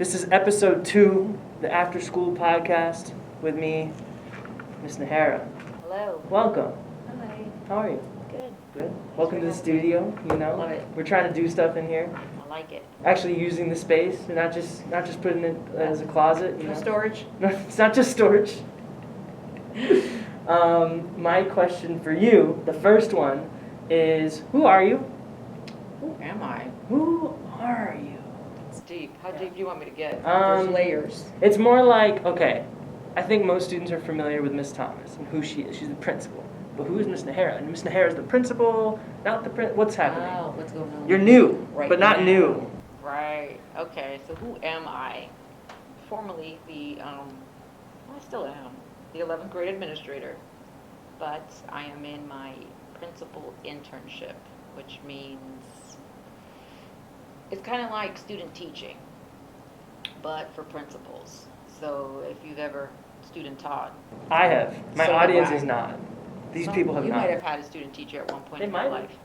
This is episode 2, the After School podcast with me, Miss Najera. Hello. Welcome. Hi. How are you? Good. Good. Welcome to the studio. Love it. We're trying to do stuff in here. I like it. Actually, using the space, and not just putting it as a closet. No storage? No, it's not just storage. My question for you, the first one, is who are you? Who am I? Who are you? It's deep. How deep do you want me to get? There's layers. It's more like, okay, I think most students are familiar with Miss Thomas and who she is. She's the principal. But who is Miss Najera? And Miss Najera is the principal, not the what's happening? Oh, what's going on? You're new, right but not now. new. Right. Okay, so who am I? Formerly I still am, the 11th grade administrator. But I am in my principal internship, which means it's kind of like student teaching, but for principals. So if you've ever student taught. I have. My So audience have I. is not. These people have you not. might have had a student teacher at one point They in your might have. life.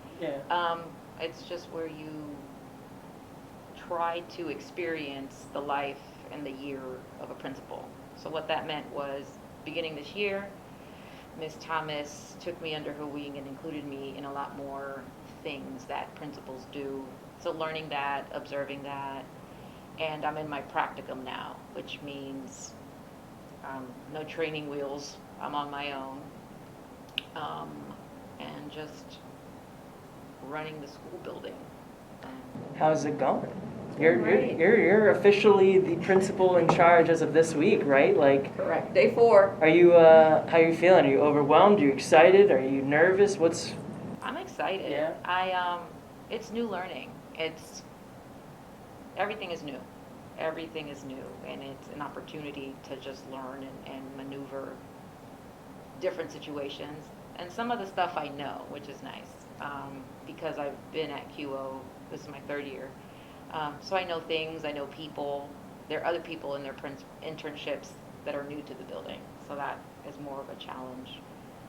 Yeah. It's just where you try to experience the life and the year of a principal. So what that meant was, beginning this year, Ms. Thomas took me under her wing and included me in a lot more things that principals do. So learning that, observing that, and I'm in my practicum now, which means no training wheels. I'm on my own, and just running the school building. How's it going? Great. You're officially the principal in charge as of this week, right? Like, Correct. Day 4. are you how are you feeling? Are you overwhelmed? Are you excited? Are you nervous? What's I'm excited. Yeah. It's new learning. Everything is new. Everything is new, and it's an opportunity to just learn and maneuver different situations. And some of the stuff I know, which is nice, because I've been at QO. This is my 3rd year. So I know things, I know people. There are other people in their internships that are new to the building, so that is more of a challenge.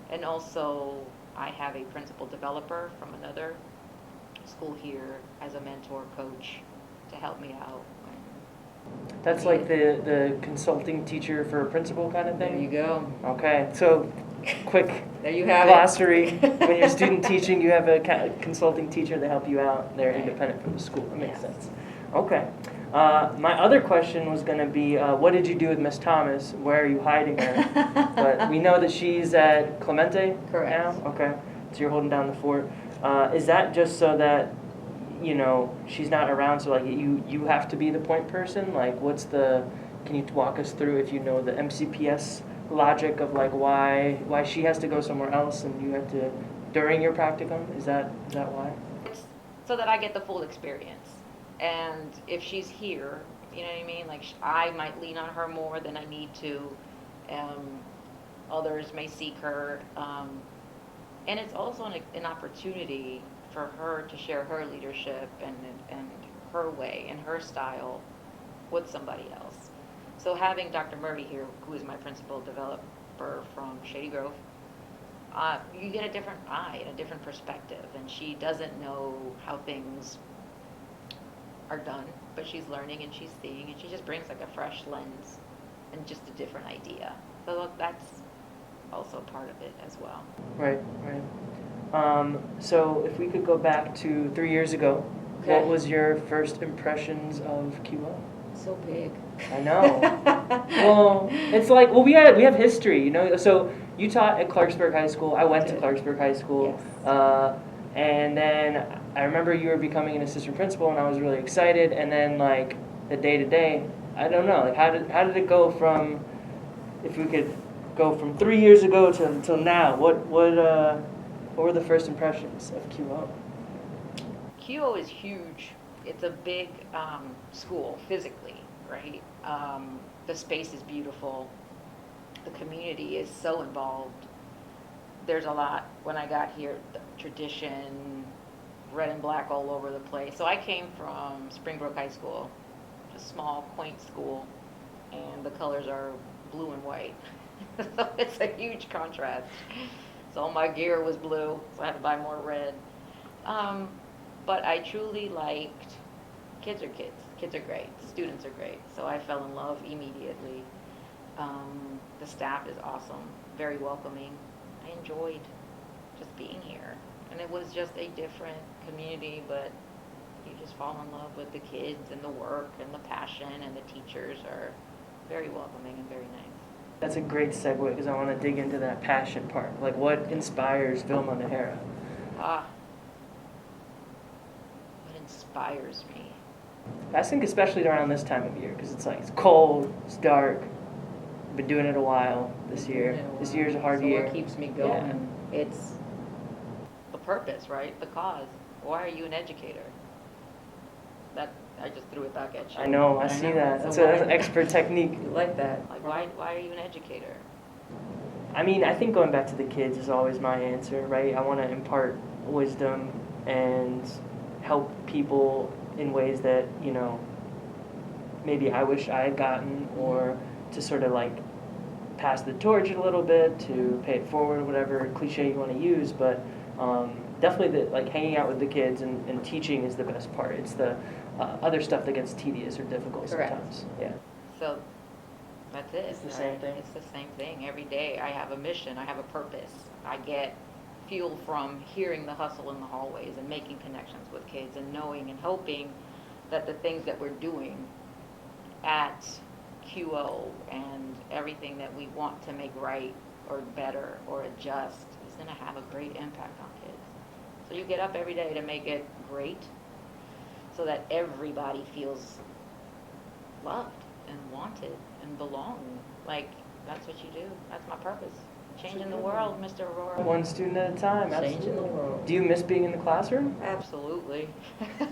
And also, I have a principal developer from another school here as a mentor coach to help me out. That's like the consulting teacher for a principal kind of thing? There you go. Okay, so quick There you have glossary. it. When you're student teaching, you have a consulting teacher to help you out. They're Right. independent from the school. That makes Yes. sense. Okay. My other question was going to be, what did you do with Miss Thomas? Where are you hiding her? But we know that she's at Clemente Correct. now? Okay. So you're holding down the fort. Is that just so that, she's not around, so like you have to be the point person? Like, can you walk us through, if you know the MCPS logic of like why she has to go somewhere else and you have to during your practicum? Is that why? It's so that I get the full experience. And if she's here, you know what I mean? Like, I might lean on her more than I need to. Others may seek her. And it's also an opportunity for her to share her leadership and her way and her style with somebody else. So having Dr. Murray here, who is my principal developer from Shady Grove, you get a different eye and a different perspective. And she doesn't know how things are done, but she's learning and she's seeing, and she just brings like a fresh lens and just a different idea. So that's also part of it as well. Right. So if we could go back to 3 years ago, Okay. what was your first impressions of QO? So big. I know. Well, it's like, we have history, So you taught at Clarksburg High School. I went to Clarksburg High School. Yes. And then I remember you were becoming an assistant principal, and I was really excited. And then, like, the day-to-day, I don't know. Like, how did it go from, if we could go from 3 years ago till now, what were the first impressions of QO? QO is huge. It's a big school physically, right? The space is beautiful. The community is so involved. There's a lot. When I got here, the tradition, red and black all over the place. So I came from Springbrook High School, a small, quaint school, and the colors are blue and white. So it's a huge contrast. So all my gear was blue, so I had to buy more red. But I truly liked, kids are kids. Kids are great, students are great, so I fell in love immediately. The staff is awesome, very welcoming. I enjoyed just being here, and it was just a different community, but you just fall in love with the kids and the work and the passion, and the teachers are very welcoming and very nice. That's a great segue because I want to dig into that passion part. Like, what inspires Vilma Najera? What inspires me? I think especially around this time of year because it's like it's cold, it's dark. Been doing it a while this year. This year's a hard year. So what keeps me going? Yeah. It's the purpose, right? The cause. Why are you an educator? That I just threw it back at you. I know, I I see know. that. So That's an why- expert technique. You like that? Like, why are you an educator? I mean, I think going back to the kids is always my answer, right? I want to impart wisdom and help people in ways that, you know, maybe I wish I had gotten, or to sort of like pass the torch a little bit, to pay it forward, whatever cliche you want to use. But definitely like hanging out with the kids and teaching is the best part. It's the other stuff that gets tedious or difficult Correct. sometimes. Yeah. So that's it. It's the same thing. It's the same thing. Every day I have a mission, I have a purpose. I get fuel from hearing the hustle in the hallways and making connections with kids and knowing and hoping that the things that we're doing at QO and everything that we want to make right or better or adjust is going to have a great impact on kids. So you get up every day to make it great so that everybody feels loved and wanted and belong. Like, that's what you do. That's my purpose. Changing the world, Mr. Aurora. One student at a time. Changing the Absolutely. world. Do you miss being in the classroom? Absolutely.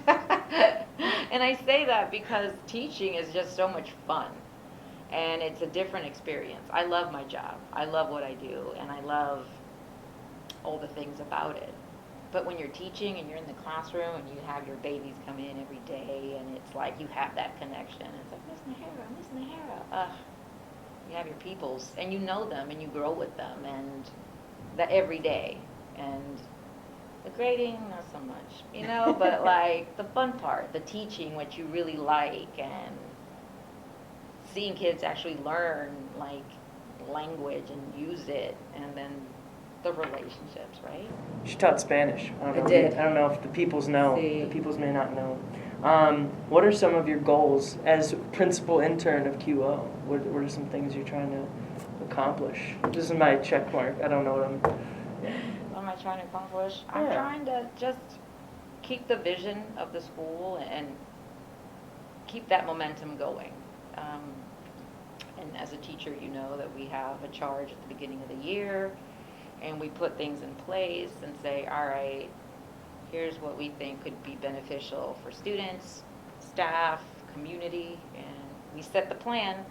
And I say that because teaching is just so much fun. And it's a different experience. I love my job. I love what I do. And I love all the things about it. But when you're teaching and you're in the classroom and you have your babies come in every day and it's like you have that connection. It's like, Miss Najera, Miss Najera. You have your peoples and you know them and you grow with them and that every day. And the grading, not so much, you know, but like the fun part, the teaching, what you really like, and seeing kids actually learn like language and use it, and then the relationships, right? She taught Spanish. I don't know. I did. I don't know if the peoples know. See. The peoples may not know. What are some of your goals as principal intern of QO? What are some things you're trying to accomplish? This is my check mark. I don't know what I'm. What am I trying to accomplish? I'm Yeah. trying to just keep the vision of the school and keep that momentum going. And as a teacher, you know that we have a charge at the beginning of the year, and we put things in place and say, all right, here's what we think could be beneficial for students, staff, community, and we set the plan,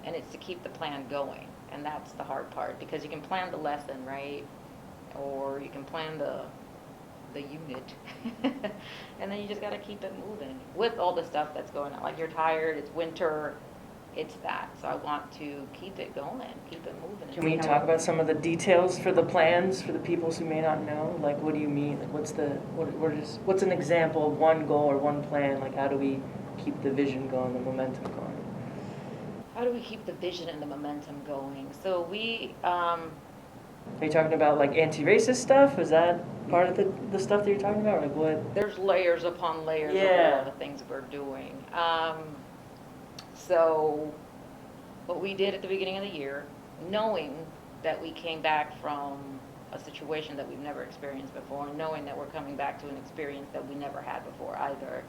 and it's to keep the plan going. And that's the hard part, because you can plan the lesson, right? Or you can plan the unit, and then you just got to keep it moving with all the stuff that's going on. Like, you're tired, it's winter, it's that. So I want to keep it going, keep it moving. Can we talk about some of the details for the plans for the people who may not know? Like, what do you mean? Like, what's an example of one goal or one plan? Like, how do we keep the vision going, the momentum going? How do we keep the vision and the momentum going? So we, Are you talking about like anti-racist stuff? Is that part of the stuff that you're talking about? Like what? there's layers upon layers Yeah. of all the things we're doing. So what we did at the beginning of the year, knowing that we came back from a situation that we've never experienced before, and knowing that we're coming back to an experience that we never had before either.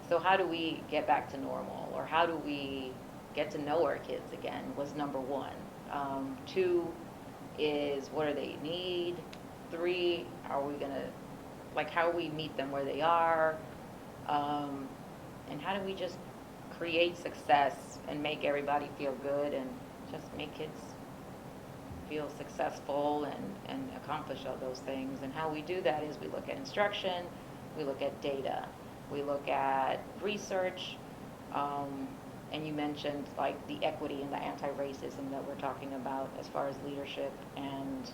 So how do we get back to normal, or how do we get to know our kids again, was number one. 2 is, what do they need? 3, are we gonna, like, how we meet them where they are? And how do we just create success and make everybody feel good and just make kids feel successful and accomplish all those things? And how we do that is we look at instruction, we look at data, we look at research, and you mentioned like the equity and the anti-racism that we're talking about as far as leadership. And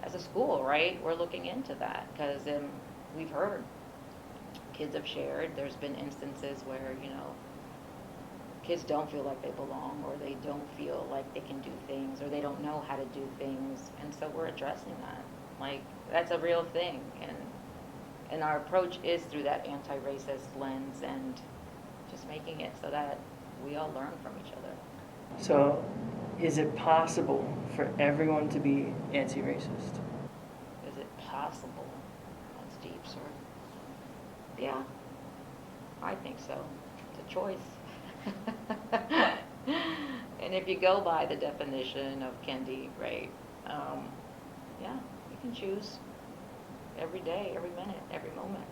as a school, right, we're looking into that because we've heard kids have shared. There's been instances where, kids don't feel like they belong, or they don't feel like they can do things, or they don't know how to do things. And so we're addressing that. Like, that's a real thing. And our approach is through that anti-racist lens, and just making it so that we all learn from each other. So, is it possible for everyone to be anti-racist? Is it possible? That's deep, sir. Yeah, I think so. It's a choice. And if you go by the definition of Kendi, right, yeah, you can choose every day, every minute, every moment.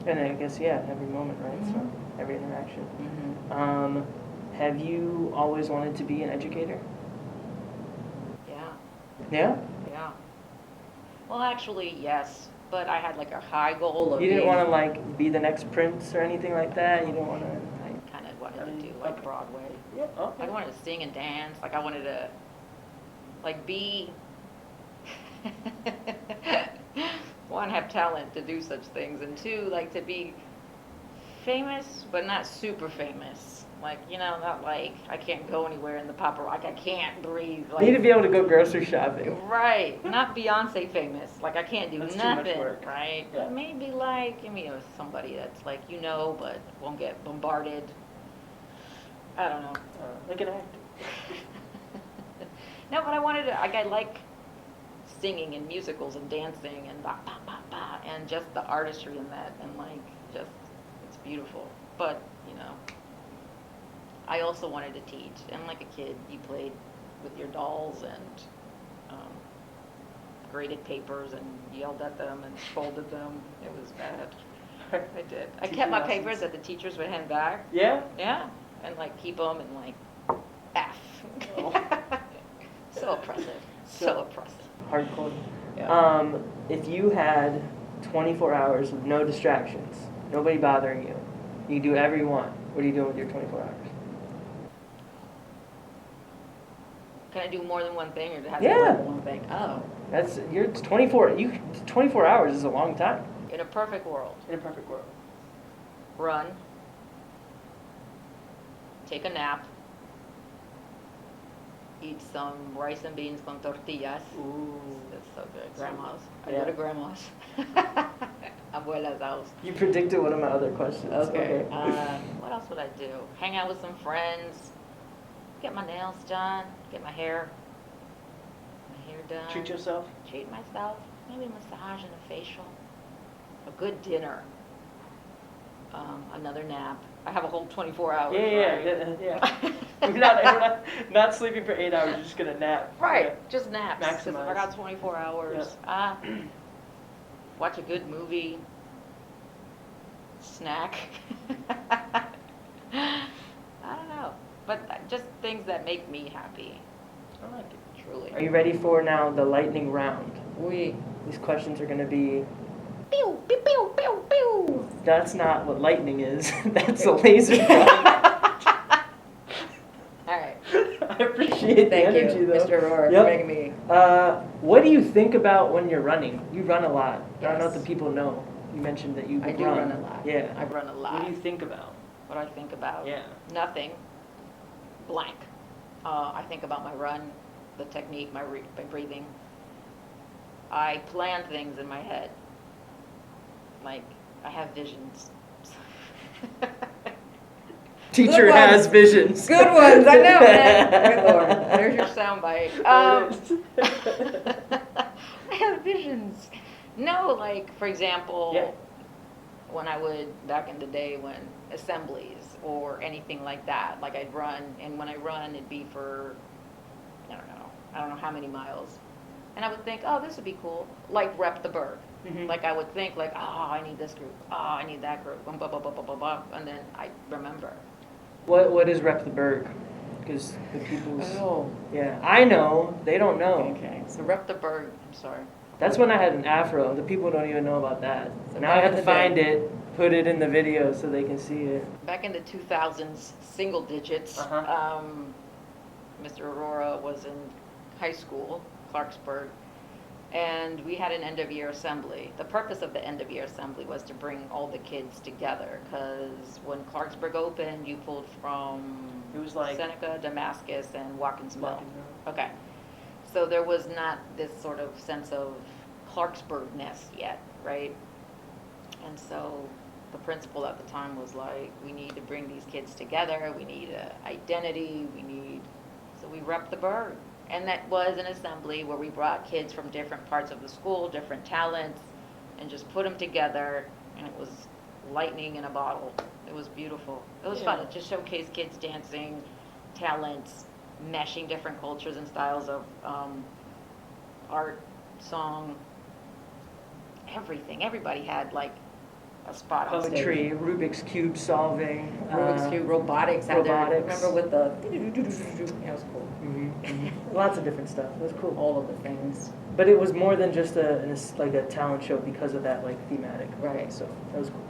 And I guess, yeah, every moment, right? Mhm. So, every interaction. Mm-hmm. Have you always wanted to be an educator? Yeah, Yeah? yeah. Well, actually, yes, but I had like a high goal of You didn't being, want to, like, be the next Prince or anything like that? You didn't want to, I kind of wanted to do like okay. Broadway. Yeah, okay. Like, I wanted to sing and dance. Like, I wanted to, like, be, one, have talent to do such things, and two, like, to be famous, but not super famous. Like, not like I can't go anywhere in the paparazzi. Like, I can't breathe. You need to Like, be able to go grocery shopping. right. Not Beyonce famous. Like, I can't do That's too much nothing. work. Right. Yeah. But maybe like, somebody that's like, but won't get bombarded. I don't know. Like an actor. No, but I wanted to, like, I like singing and musicals and dancing and ba ba ba ba, and just the artistry in that, and like, just, it's beautiful. But, I also wanted to teach, and like a kid, you played with your dolls and graded papers and yelled at them and scolded them. It was bad. I did. I kept my Teaching papers lessons. that the teachers would hand back. Yeah? Yeah, and like keep them and like F. Oh. So oppressive. So oppressive. Hardcore. Yeah. If you had 24 hours with no distractions, nobody bothering you, you can do whatever you want. What are you doing with your 24 hours? Can I do more than one thing, or has Yeah. to be more than one thing? Oh. That's you're 24. 24 hours is a long time. In a perfect world, In a perfect world. run, take a nap, eat some rice and beans con tortillas. Ooh. That's so good. Grandma's. I Yeah. go to grandma's. Abuela's house. You predicted one of my other questions. Okay. What else would I do? Hang out with some friends. Get my nails done. Get my hair done. Treat yourself. Treat myself. Maybe a massage and a facial. A good dinner. Another nap. I have a whole 24 hours. Yeah. We're not sleeping for 8 hours. You're just gonna nap. Right. Yeah. Just naps. 'Cause if I Maximize. got 24 hours. Watch a good movie. Snack. I don't know. But just things that make me happy. I like it. Truly. Are you ready for now the lightning round? Oui. These questions are gonna be. Pew, pew, pew, pew, pew. That's not what lightning is. That's a laser gun. All right. I appreciate the Thank energy, you, though. Mr. Aurora, Yep. for making me. What do you think about when you're running? You run a lot. I don't know if Yes. the people know. You mentioned that you I do run a lot. Yeah. I run a lot. What do you think about? What do I think about? Yeah. Nothing. Blank. I think about my run, the technique, my breathing. I plan things in my head. Like, I have visions. Teacher Good has ones. visions. Good ones, I know, man. Good Lord. There's your soundbite. I have visions. No, like, for example, Yeah. when I would, back in the day, when assemblies or anything like that, like I'd run, and when I run, it'd be for, I don't know how many miles. And I would think, oh, this would be cool. Like, rep the burg. Mhm. Like, I would think, like, oh, I need this group. Oh, I need that group. Blah, blah, blah, blah, blah, blah. And then I remember. What is Rep the Berg? Because the people's. Oh. Yeah, I know. They don't know. Okay. So rep the burg. I'm sorry. That's when I had an afro. The people don't even know about that. So Now I back have in to the find day. it, put it in the video so they can see it. Back in the 2000s, single digits, Uh-huh. Mr. Aurora was in high school, Clarksburg, And we had an end of year assembly. The purpose of the end of year assembly was to bring all the kids together, because when Clarksburg opened, you pulled from It was like Seneca, Damascus, and Watkins Mill. Watkins Mill. Okay. So there was not this sort of sense of Clarksburg-ness yet, right? And so the principal at the time was like, we need to bring these kids together, we need an identity, so we repped the bird. And that was an assembly where we brought kids from different parts of the school, different talents, and just put them together, and it was lightning in a bottle. It was beautiful. It was fun. It just showcased kids dancing, talents, meshing different cultures and styles of art, song, everything. Everybody had like a spot on stage. Poetry, Rubik's Cube solving. Rubik's Cube, robotics. Robotics. Remember with the, that was cool. Lots of different stuff. It was cool. All of the things. But it was more than just like a talent show because of that like thematic. Right. So that was cool.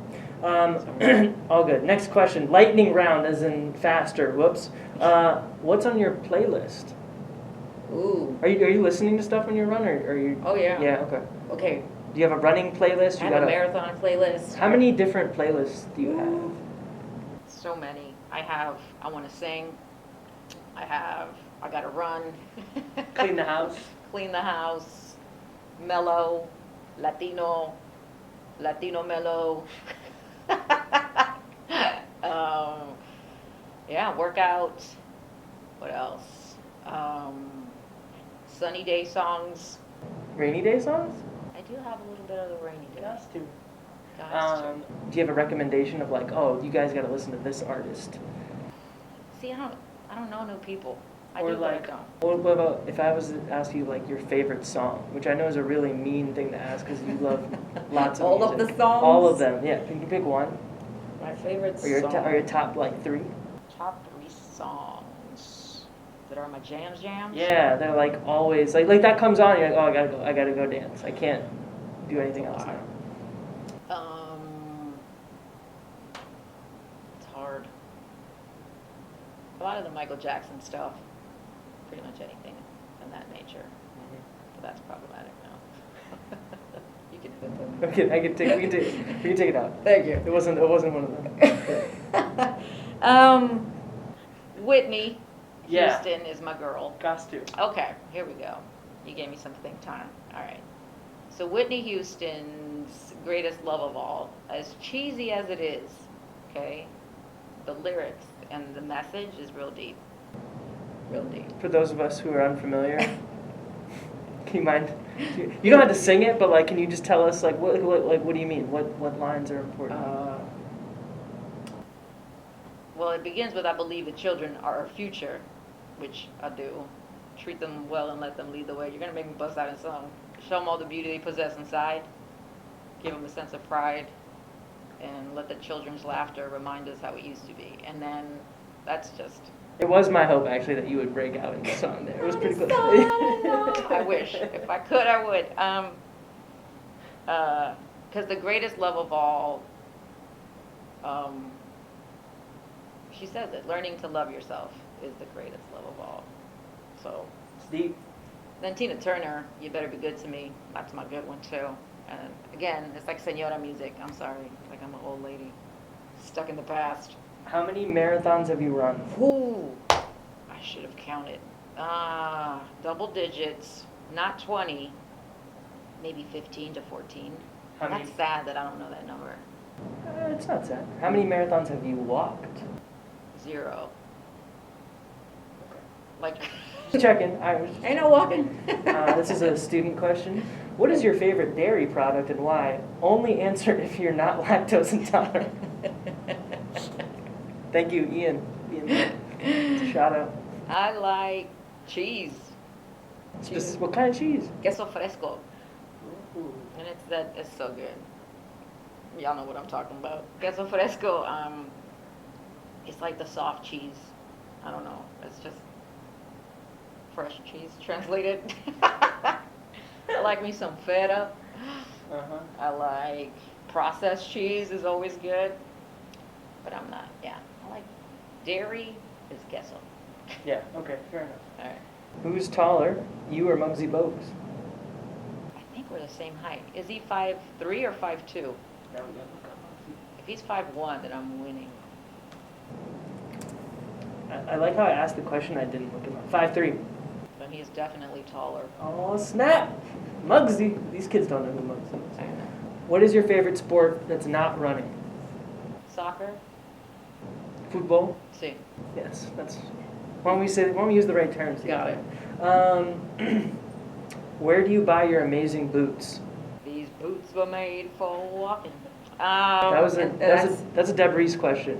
All good. Next question. Lightning round, as in faster. Whoops. What's on your playlist? Ooh. Are you listening to stuff when you run, or are you? Oh yeah. Yeah. Okay. Okay. Do you have a running playlist? I have a marathon playlist. How many different playlists do you have? So many. I want to sing. I got to run. Clean the house. Clean the house. Mellow. Latino mellow. Yeah, workout. What else? Sunny day songs. Rainy day songs? I do have a little bit of the rainy day. Yes, too. Guys, Do you have a recommendation of like, oh, you guys got to listen to this artist? See, I don't know new people. I Or do, like, but I don't. what about if I was to ask you like your favorite song, which I know is a really mean thing to ask because you love lots of All music. of the songs? All of them, yeah. Can you pick one? My favorite Or your, song. or your top like three? Top 3 songs that are my jams. Yeah, they're like always like that comes on. You're like, oh, I gotta go dance. I can't do anything else now. It's hard. A lot of the Michael Jackson stuff, pretty much anything of that nature. But that's problematic now. You can put them. Okay, we can take it out. Thank you. It wasn't one of them. Whitney Yeah. Houston is my girl. Got to. Okay, here we go. You gave me some think time. All right. So Whitney Houston's Greatest Love of All, as cheesy as it is, okay, the lyrics and the message is real deep. Real deep. For those of us who are unfamiliar, can you mind? You don't have to sing it, but like, can you just tell us like what do you mean? What lines are important? Well, it begins with, I believe the children are our future, which I do. Treat them well and let them lead the way. You're going to make me bust out in song. Show them all the beauty they possess inside. Give them a sense of pride. And let the children's laughter remind us how it used to be. And then that's just... It was my hope, actually, that you would break out in the song there. It was pretty close. I wish. If I could, I would. Because the greatest love of all, she says it, learning to love yourself is the greatest love of all. So, Deep. then Tina Turner, You Better Be Good to Me. That's my good one, too. And again, it's like senora music. I'm sorry. Like I'm an old lady stuck in the past. How many marathons have you run? Ooh, I should have counted. Double digits, not 20, maybe 15 to 14. How many? That's sad that I don't know that number. It's not sad. How many marathons have you walked? 0. Like, Just checking. I was. ain't no walking. This is a student question. What is your favorite dairy product and why? Only answer if you're not lactose intolerant. Thank you, Ian. It's a shout out. I like cheese. What kind of cheese? Queso fresco. Ooh. And it's so good. Y'all know what I'm talking about. Queso fresco, it's like the soft cheese. I don't know. It's just fresh cheese translated. I like me some feta. Uh-huh. I like processed cheese is always good. But I'm not, yeah. I like dairy is queso. Yeah, okay, fair enough. All right. Who's taller, you or Muggsy Bogues? I we're the same height. Is he 5'3" or 5'2"? Now we gotta look up. If he's 5'1", then I'm winning. I like how I asked the question. I didn't look him up. 5'3". Then he is definitely taller. Oh snap! Muggsy. These kids don't know who Muggsy is. I know. What is your favorite sport that's not running? Soccer? Football? See. Yes. That's. Why don't we use the right terms? Got it. Where do you buy your amazing boots? These boots were made for walking. That's a Deb Reese question.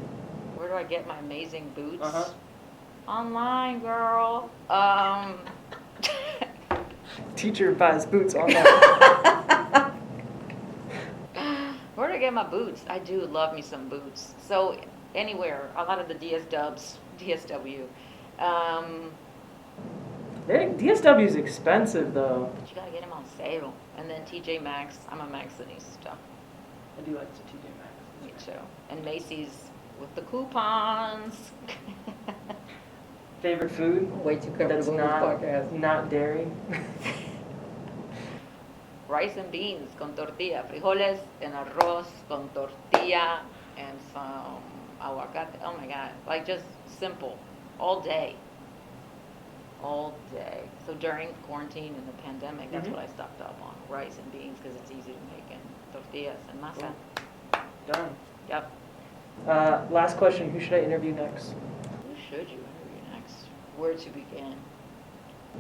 Where do I get my amazing boots? Uh-huh. Online, girl. Teacher buys boots online. Where do I get my boots? I do love me some boots. So anywhere, a lot of the DSW. DSW is expensive though. But you gotta get them on sale. And then TJ Maxx. I'm a Maxxinista. I do like the TJ Maxx. Me too. And Macy's with the coupons. Favorite food? Way too comfortable That's in this podcast. not dairy. Rice and beans con tortilla. Frijoles and arroz con tortilla and some aguacate. Oh my God. Like just simple. All day. All day. So during quarantine and the pandemic, that's Mhm. what I stocked up on. Rice and beans because it's easy to make, and tortillas and masa. Done. Yep. Last question. Who should I interview next? Who should you interview next? Where to begin?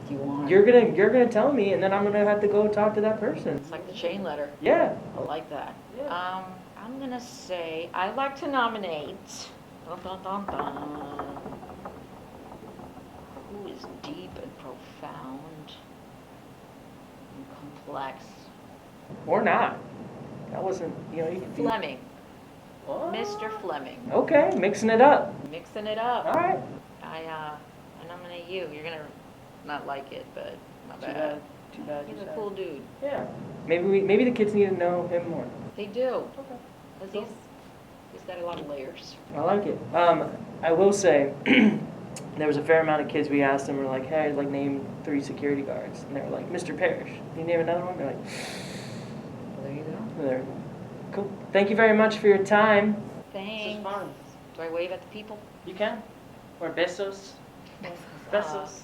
Do you want? You're gonna tell me, and then I'm gonna have to go talk to that person. It's like the chain letter. Yeah. I like that. Yeah. I'm gonna say I'd like to nominate. Dun, dun, dun, dun. Who is deep and profound and complex? Or not. That wasn't. You could be. Fleming. Oh. Mr. Fleming. Okay, mixing it up. Mixing it up. All right. I nominate you. You're gonna not like it, but not Too bad. bad. Too bad. He's you a said. cool dude. Yeah. Maybe the kids need to know him more. They do. Okay. Because he's got a lot of layers. I like it. I will say, there was a fair amount of kids we asked them, we're like, hey, like name 3 security guards. And they were like, Mr. Parrish. Can you name another one? They're like, There you go. there. Cool. Thank you very much for your time. Thanks. fun. Do I wave at the people? You can. Or besos. Besos.